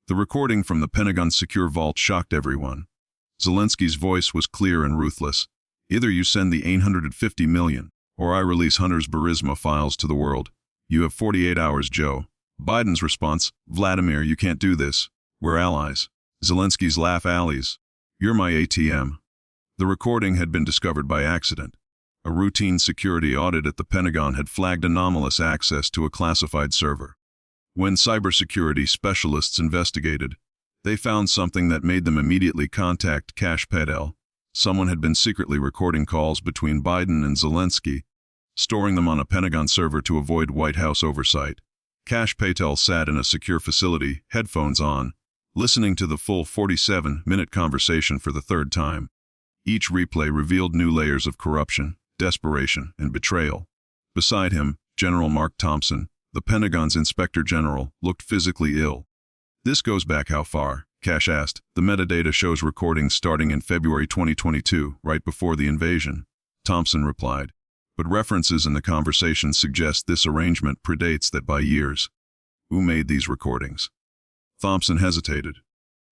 The recording from the Pentagon's secure vault shocked everyone. Zelensky's voice was clear and ruthless. Either you send the 850 million, or I release Hunter's Burisma files to the world. You have 48 hours, Joe. Biden's response, Vladimir, you can't do this. We're allies. Zelensky's laugh, allies. You're my ATM. The recording had been discovered by accident. A routine security audit at the Pentagon had flagged anomalous access to a classified server. When cybersecurity specialists investigated, they found something that made them immediately contact Kash Patel. Someone had been secretly recording calls between Biden and Zelensky, storing them on a Pentagon server to avoid White House oversight. Kash Patel sat in a secure facility, headphones on, listening to the full 47-minute conversation for the third time. Each replay revealed new layers of corruption, desperation, and betrayal. Beside him, General Mark Thompson, the Pentagon's Inspector General, looked physically ill. This goes back how far? Kash asked. The metadata shows recordings starting in February 2022, right before the invasion. Thompson replied. But references in the conversation suggest this arrangement predates that by years. Who made these recordings? Thompson hesitated.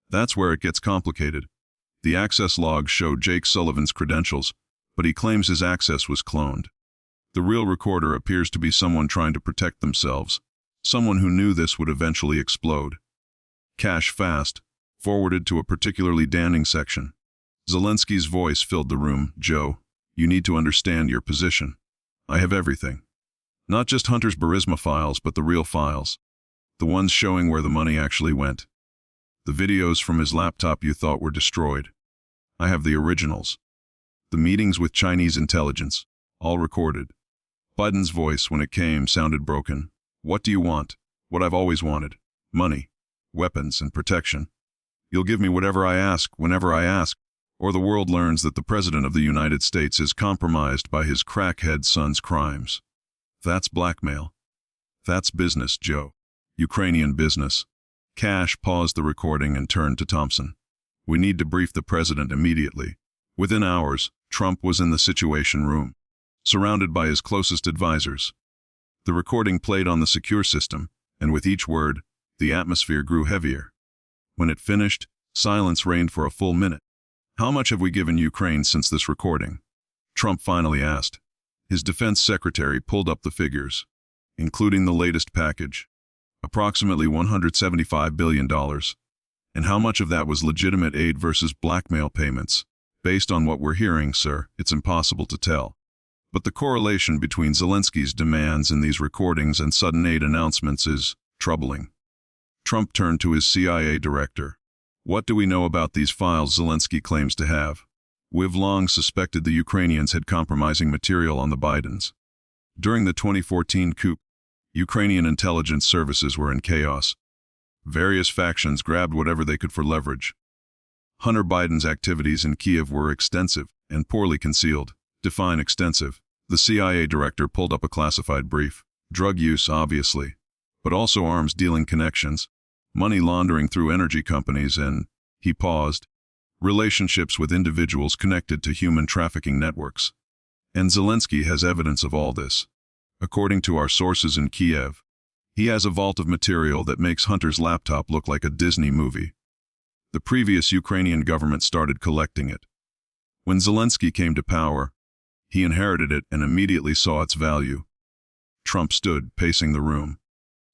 That's where it gets complicated. The access logs show Jake Sullivan's credentials, but he claims his access was cloned. The real recorder appears to be someone trying to protect themselves, someone who knew this would eventually explode. Kash fast forwarded to a particularly damning section. Zelensky's voice filled the room. Joe, you need to understand your position. I have everything. Not just Hunter's Burisma files, but the real files. The ones showing where the money actually went. The videos from his laptop you thought were destroyed. I have the originals. The meetings with Chinese intelligence, all recorded. Biden's voice, when it came, sounded broken. What do you want? What I've always wanted. Money, weapons, and protection. You'll give me whatever I ask, whenever I ask, or the world learns that the President of the United States is compromised by his crackhead son's crimes. That's blackmail. That's business, Joe. Ukrainian business. Kash paused the recording and turned to Thompson. We need to brief the President immediately. Within hours, Trump was in the Situation Room, surrounded by his closest advisors. The recording played on the secure system, and with each word, the atmosphere grew heavier. When it finished, silence reigned for a full minute. How much have we given Ukraine since this recording? Trump finally asked. His defense secretary pulled up the figures, including the latest package. Approximately $175 billion. And how much of that was legitimate aid versus blackmail payments? Based on what we're hearing, sir, it's impossible to tell. But the correlation between Zelensky's demands in these recordings and sudden aid announcements is troubling. Trump turned to his CIA director. What do we know about these files Zelensky claims to have? We've long suspected the Ukrainians had compromising material on the Bidens. During the 2014 coup, Ukrainian intelligence services were in chaos. Various factions grabbed whatever they could for leverage. Hunter Biden's activities in Kiev were extensive and poorly concealed. Define extensive. The CIA director pulled up a classified brief. Drug use, obviously, but also arms dealing connections, money laundering through energy companies, and, he paused, relationships with individuals connected to human trafficking networks. And Zelensky has evidence of all this. According to our sources in Kiev, he has a vault of material that makes Hunter's laptop look like a Disney movie. The previous Ukrainian government started collecting it. When Zelensky came to power, he inherited it and immediately saw its value. Trump stood, pacing the room.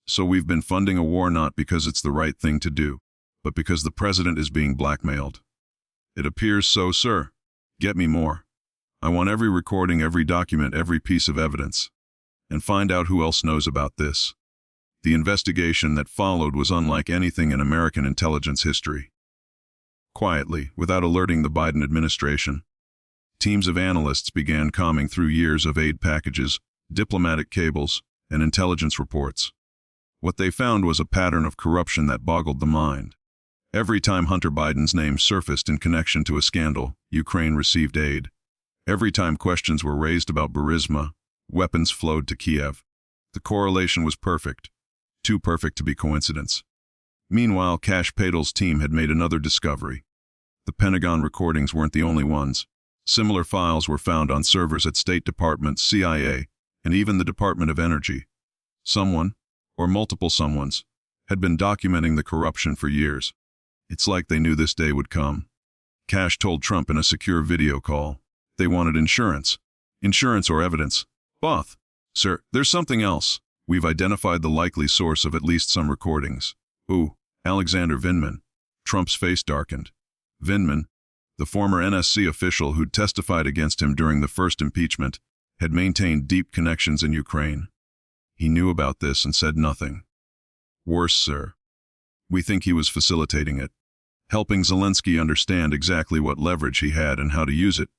So we've been funding a war not because it's the right thing to do, but because the president is being blackmailed. It appears so, sir. Get me more. I want every recording, every document, every piece of evidence. And find out who else knows about this. The investigation that followed was unlike anything in American intelligence history. Quietly, without alerting the Biden administration, teams of analysts began combing through years of aid packages, diplomatic cables, and intelligence reports. What they found was a pattern of corruption that boggled the mind. Every time Hunter Biden's name surfaced in connection to a scandal, Ukraine received aid. Every time questions were raised about Burisma, weapons flowed to Kiev. The correlation was perfect. Too perfect to be coincidence. Meanwhile, Kash Patel's team had made another discovery. The Pentagon recordings weren't the only ones. Similar files were found on servers at State Department, CIA, and even the Department of Energy. Someone, or multiple someones, had been documenting the corruption for years. It's like they knew this day would come. Kash told Trump in a secure video call. They wanted insurance. Insurance or evidence. Both. Sir, there's something else. We've identified the likely source of at least some recordings. Ooh, Alexander Vindman. Trump's face darkened. Vindman, the former NSC official who'd testified against him during the first impeachment, had maintained deep connections in Ukraine. He knew about this and said nothing. Worse, sir. We think he was facilitating it, helping Zelensky understand exactly what leverage he had and how to use it.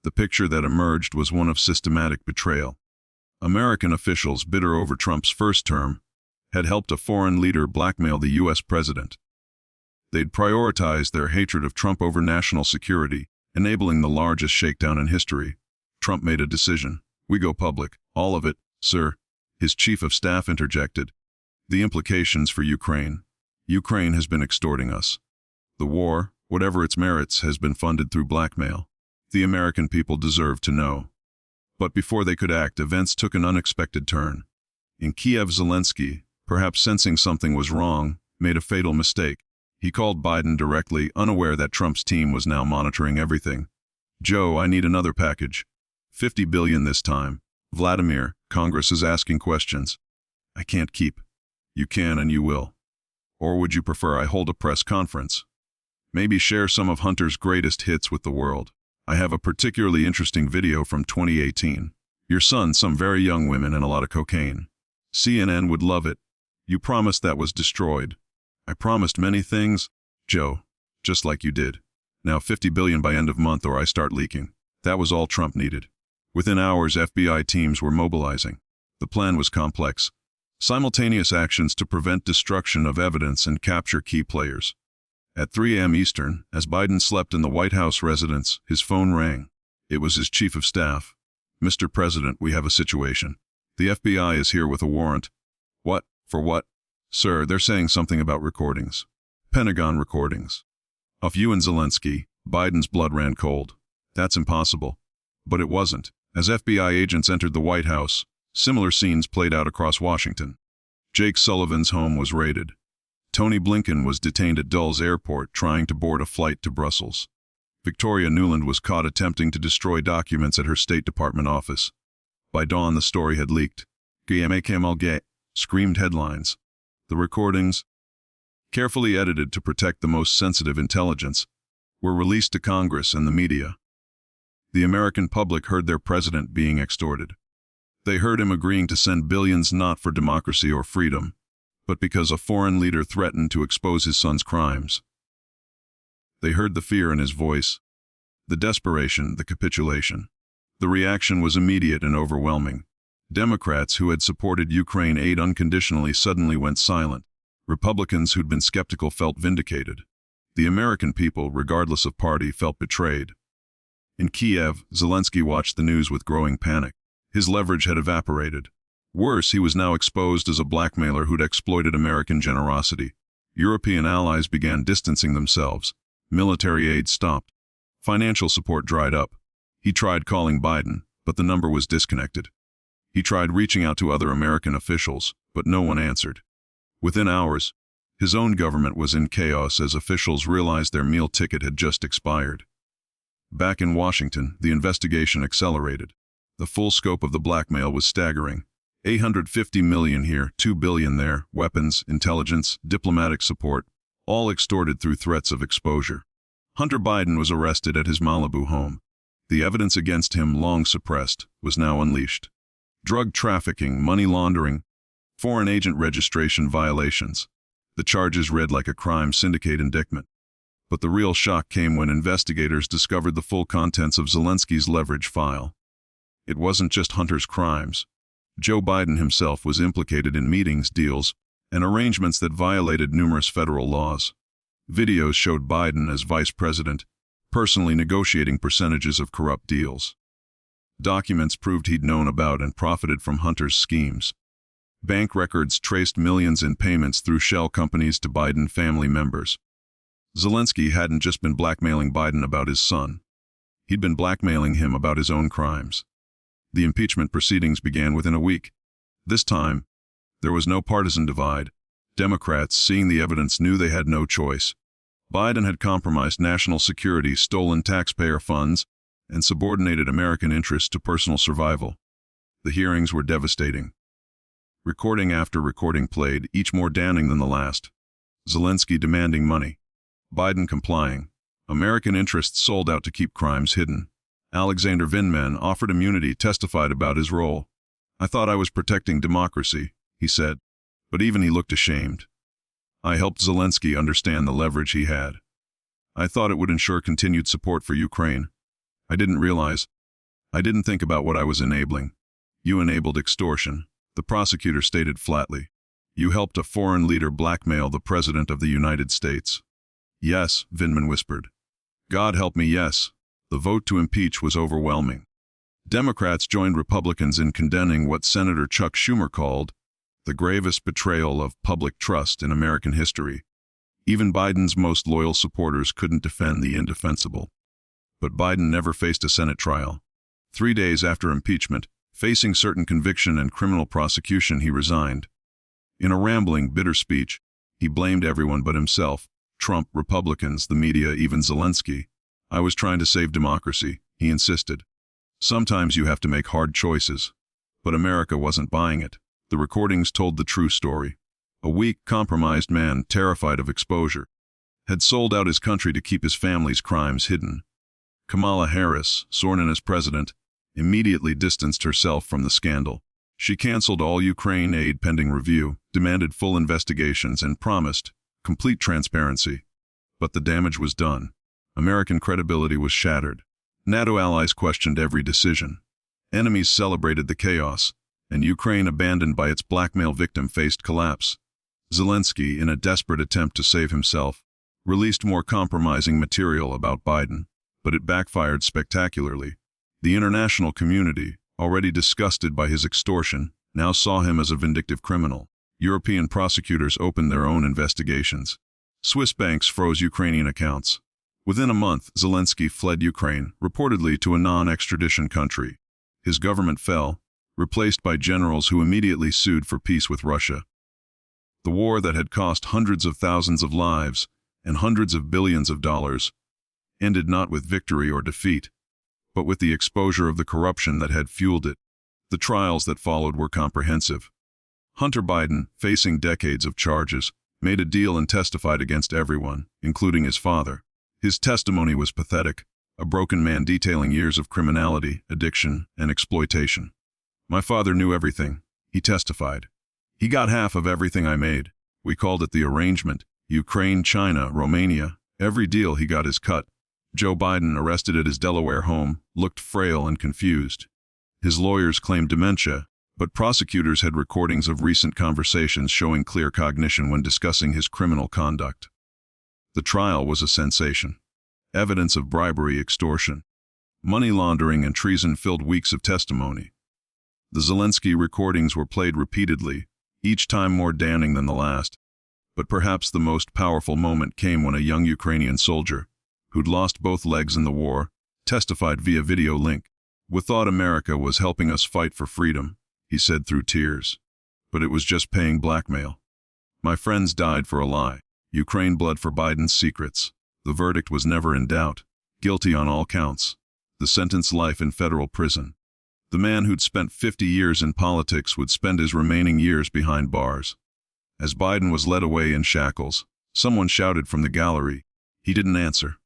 The picture that emerged was one of systematic betrayal. American officials, bitter over Trump's first term, had helped a foreign leader blackmail the U.S. president. They'd prioritized their hatred of Trump over national security, enabling the largest shakedown in history. Trump made a decision. We go public. All of it, sir. His chief of staff interjected. The implications for Ukraine. Ukraine has been extorting us. The war, whatever its merits, has been funded through blackmail. The American people deserve to know. But before they could act, events took an unexpected turn. In Kiev, Zelensky, perhaps sensing something was wrong, made a fatal mistake. He called Biden directly, unaware that Trump's team was now monitoring everything. Joe, I need another package. $50 billion this time. Vladimir, Congress is asking questions. I can't keep. You can and you will. Or would you prefer I hold a press conference? Maybe share some of Hunter's greatest hits with the world. I have a particularly interesting video from 2018. Your son, some very young women, and a lot of cocaine. CNN would love it. You promised that was destroyed. I promised many things, Joe, just like you did. Now $50 billion by end of month or I start leaking. That was all Trump needed. Within hours, FBI teams were mobilizing. The plan was complex. Simultaneous actions to prevent destruction of evidence and capture key players. At 3 a.m. Eastern, as Biden slept in the White House residence, his phone rang. It was his chief of staff. Mr. President, we have a situation. The FBI is here with a warrant. What? For what? Sir, they're saying something about recordings. Pentagon recordings. Of you and Zelensky. Biden's blood ran cold. That's impossible. But it wasn't. As FBI agents entered the White House, similar scenes played out across Washington. Jake Sullivan's home was raided. Tony Blinken was detained at Dulles Airport trying to board a flight to Brussels. Victoria Nuland was caught attempting to destroy documents at her State Department office. By dawn, the story had leaked. GMAKMLG screamed headlines. The recordings, carefully edited to protect the most sensitive intelligence, were released to Congress and the media. The American public heard their president being extorted. They heard him agreeing to send billions not for democracy or freedom, but because a foreign leader threatened to expose his son's crimes. They heard the fear in his voice, the desperation, the capitulation. The reaction was immediate and overwhelming. Democrats who had supported Ukraine aid unconditionally suddenly went silent. Republicans who'd been skeptical felt vindicated. The American people, regardless of party, felt betrayed. In Kiev, Zelensky watched the news with growing panic. His leverage had evaporated. Worse, he was now exposed as a blackmailer who'd exploited American generosity. European allies began distancing themselves. Military aid stopped. Financial support dried up. He tried calling Biden, but the number was disconnected. He tried reaching out to other American officials, but no one answered. Within hours, his own government was in chaos as officials realized their meal ticket had just expired. Back in Washington, the investigation accelerated. The full scope of the blackmail was staggering. $850 million here, $2 billion there, weapons, intelligence, diplomatic support, all extorted through threats of exposure. Hunter Biden was arrested at his Malibu home. The evidence against him, long suppressed, was now unleashed. Drug trafficking, money laundering, foreign agent registration violations. The charges read like a crime syndicate indictment. But the real shock came when investigators discovered the full contents of Zelensky's leverage file. It wasn't just Hunter's crimes. Joe Biden himself was implicated in meetings, deals, and arrangements that violated numerous federal laws. Videos showed Biden as vice president, personally negotiating percentages of corrupt deals. Documents proved he'd known about and profited from Hunter's schemes. Bank records traced millions in payments through shell companies to Biden family members. Zelensky hadn't just been blackmailing Biden about his son. He'd been blackmailing him about his own crimes. The impeachment proceedings began within a week. This time, there was no partisan divide. Democrats, seeing the evidence, knew they had no choice. Biden had compromised national security, stolen taxpayer funds, and subordinated American interests to personal survival. The hearings were devastating. Recording after recording played, each more damning than the last. Zelensky demanding money. Biden complying. American interests sold out to keep crimes hidden. Alexander Vindman, offered immunity, testified about his role. "I thought I was protecting democracy," he said, but even he looked ashamed. "I helped Zelensky understand the leverage he had. I thought it would ensure continued support for Ukraine. I didn't think about what I was enabling." "You enabled extortion," the prosecutor stated flatly. "You helped a foreign leader blackmail the President of the United States." "Yes," Vindman whispered. "God help me, yes." The vote to impeach was overwhelming. Democrats joined Republicans in condemning what Senator Chuck Schumer called the gravest betrayal of public trust in American history. Even Biden's most loyal supporters couldn't defend the indefensible. But Biden never faced a Senate trial. 3 days after impeachment, facing certain conviction and criminal prosecution, he resigned. In a rambling, bitter speech, he blamed everyone but himself: Trump, Republicans, the media, even Zelensky. "I was trying to save democracy," he insisted. "Sometimes you have to make hard choices." But America wasn't buying it. The recordings told the true story. A weak, compromised man, terrified of exposure, had sold out his country to keep his family's crimes hidden. Kamala Harris, sworn in as president, immediately distanced herself from the scandal. She canceled all Ukraine aid pending review, demanded full investigations, and promised complete transparency. But the damage was done. American credibility was shattered. NATO allies questioned every decision. Enemies celebrated the chaos, and Ukraine, abandoned by its blackmail victim, faced collapse. Zelensky, in a desperate attempt to save himself, released more compromising material about Biden, but it backfired spectacularly. The international community, already disgusted by his extortion, now saw him as a vindictive criminal. European prosecutors opened their own investigations. Swiss banks froze Ukrainian accounts. Within a month, Zelensky fled Ukraine, reportedly to a non-extradition country. His government fell, replaced by generals who immediately sued for peace with Russia. The war that had cost hundreds of thousands of lives and hundreds of billions of dollars ended not with victory or defeat, but with the exposure of the corruption that had fueled it. The trials that followed were comprehensive. Hunter Biden, facing decades of charges, made a deal and testified against everyone, including his father. His testimony was pathetic, a broken man detailing years of criminality, addiction, and exploitation. "My father knew everything," he testified. "He got half of everything I made. We called it the arrangement. Ukraine, China, Romania. Every deal he got his cut." Joe Biden, arrested at his Delaware home, looked frail and confused. His lawyers claimed dementia, but prosecutors had recordings of recent conversations showing clear cognition when discussing his criminal conduct. The trial was a sensation. Evidence of bribery, extortion, money laundering, and treason filled weeks of testimony. The Zelensky recordings were played repeatedly, each time more damning than the last. But perhaps the most powerful moment came when a young Ukrainian soldier, who'd lost both legs in the war, testified via video link. "We thought America was helping us fight for freedom," he said through tears. "But it was just paying blackmail. My friends died for a lie. Ukraine blood for Biden's secrets." The verdict was never in doubt. Guilty on all counts. The sentence: life in federal prison. The man who'd spent 50 years in politics would spend his remaining years behind bars. As Biden was led away in shackles, someone shouted from the gallery. He didn't answer.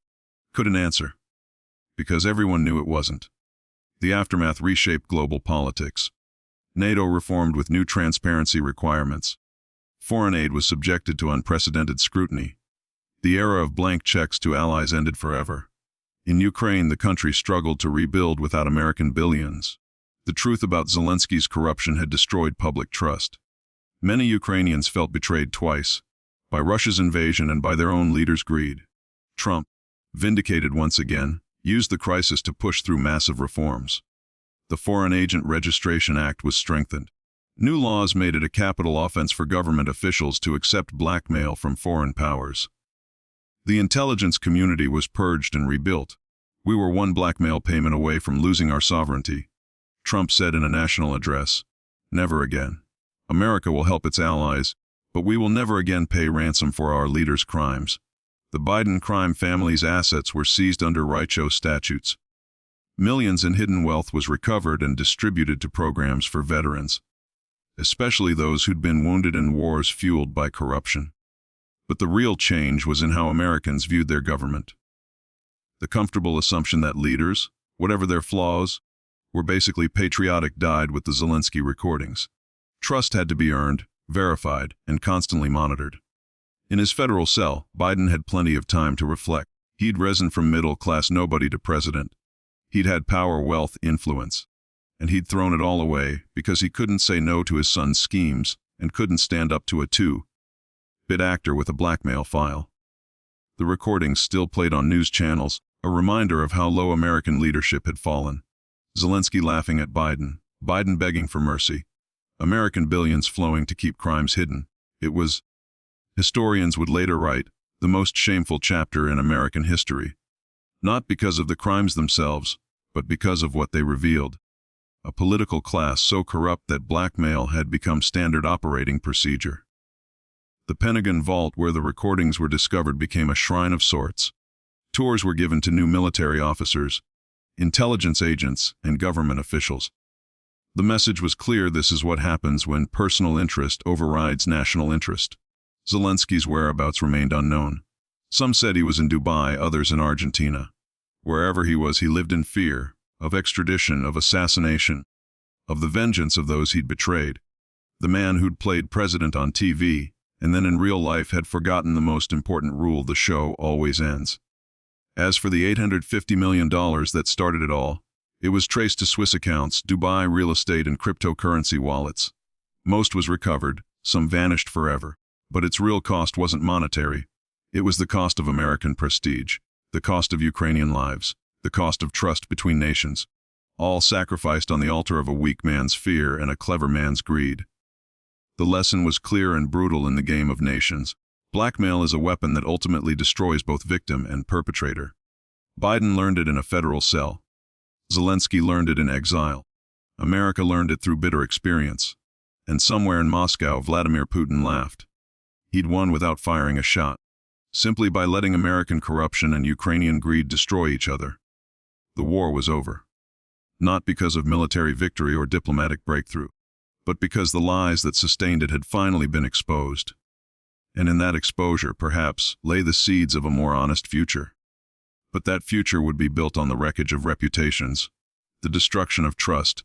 Couldn't answer. Because everyone knew it wasn't. The aftermath reshaped global politics. NATO reformed with new transparency requirements. Foreign aid was subjected to unprecedented scrutiny. The era of blank checks to allies ended forever. In Ukraine, the country struggled to rebuild without American billions. The truth about Zelensky's corruption had destroyed public trust. Many Ukrainians felt betrayed twice, by Russia's invasion and by their own leader's greed. Trump, vindicated once again, used the crisis to push through massive reforms. The Foreign Agent Registration Act was strengthened. New laws made it a capital offense for government officials to accept blackmail from foreign powers. The intelligence community was purged and rebuilt. "We were one blackmail payment away from losing our sovereignty," Trump said in a national address. "Never again. America will help its allies, But we will never again pay ransom for our leaders' crimes. The Biden crime family's assets were seized under RICO statutes. Millions in hidden wealth was recovered and distributed to programs for veterans, especially those who'd been wounded in wars fueled by corruption. But the real change was in how Americans viewed their government. The comfortable assumption that leaders, whatever their flaws, were basically patriotic died with the Zelensky recordings. Trust had to be earned, verified, and constantly monitored. In his federal cell, Biden had plenty of time to reflect. He'd risen from middle-class nobody to president. He'd had power, wealth, influence. And he'd thrown it all away because he couldn't say no to his son's schemes and couldn't stand up to a two-bit actor with a blackmail file. The recordings still played on news channels, a reminder of how low American leadership had fallen. Zelensky laughing at Biden, Biden begging for mercy, American billions flowing to keep crimes hidden. It was, historians would later write, the most shameful chapter in American history. Not because of the crimes themselves, but because of what they revealed. A political class so corrupt that blackmail had become standard operating procedure. The Pentagon vault where the recordings were discovered became a shrine of sorts. Tours were given to new military officers, intelligence agents, and government officials. The message was clear: this is what happens when personal interest overrides national interest. Zelensky's whereabouts remained unknown. Some said he was in Dubai, others in Argentina. Wherever he was, he lived in fear of extradition, of assassination, of the vengeance of those he'd betrayed. The man who'd played president on TV and then in real life had forgotten the most important rule: the show always ends. As for the $850 million that started it all, it was traced to Swiss accounts, Dubai real estate, and cryptocurrency wallets. Most was recovered, some vanished forever. But its real cost wasn't monetary. It was the cost of American prestige, the cost of Ukrainian lives, the cost of trust between nations, all sacrificed on the altar of a weak man's fear and a clever man's greed. The lesson was clear and brutal in the game of nations. Blackmail is a weapon that ultimately destroys both victim and perpetrator. Biden learned it in a federal cell. Zelensky learned it in exile. America learned it through bitter experience. And somewhere in Moscow, Vladimir Putin laughed. He'd won without firing a shot, simply by letting American corruption and Ukrainian greed destroy each other. The war was over. Not because of military victory or diplomatic breakthrough, but because the lies that sustained it had finally been exposed. And in that exposure, perhaps, lay the seeds of a more honest future. But that future would be built on the wreckage of reputations, the destruction of trust,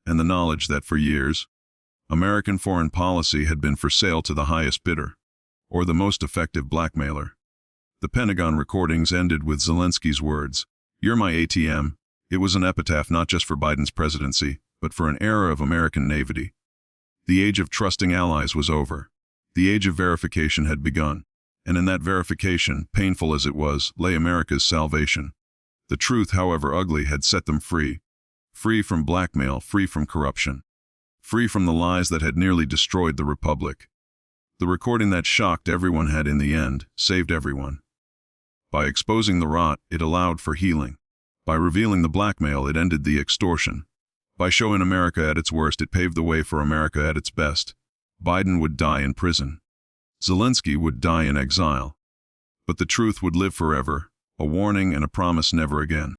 and the knowledge that for years, American foreign policy had been for sale to the highest bidder, or the most effective blackmailer. The Pentagon recordings ended with Zelensky's words, "You're my ATM." It was an epitaph not just for Biden's presidency, but for an era of American naivety. The age of trusting allies was over. The age of verification had begun. And in that verification, painful as it was, lay America's salvation. The truth, however ugly, had set them free. Free from blackmail, free from corruption. Free from the lies that had nearly destroyed the republic. The recording that shocked everyone had, in the end, saved everyone. By exposing the rot, it allowed for healing. By revealing the blackmail, it ended the extortion. By showing America at its worst, it paved the way for America at its best. Biden would die in prison. Zelensky would die in exile. But the truth would live forever, a warning and a promise: never again.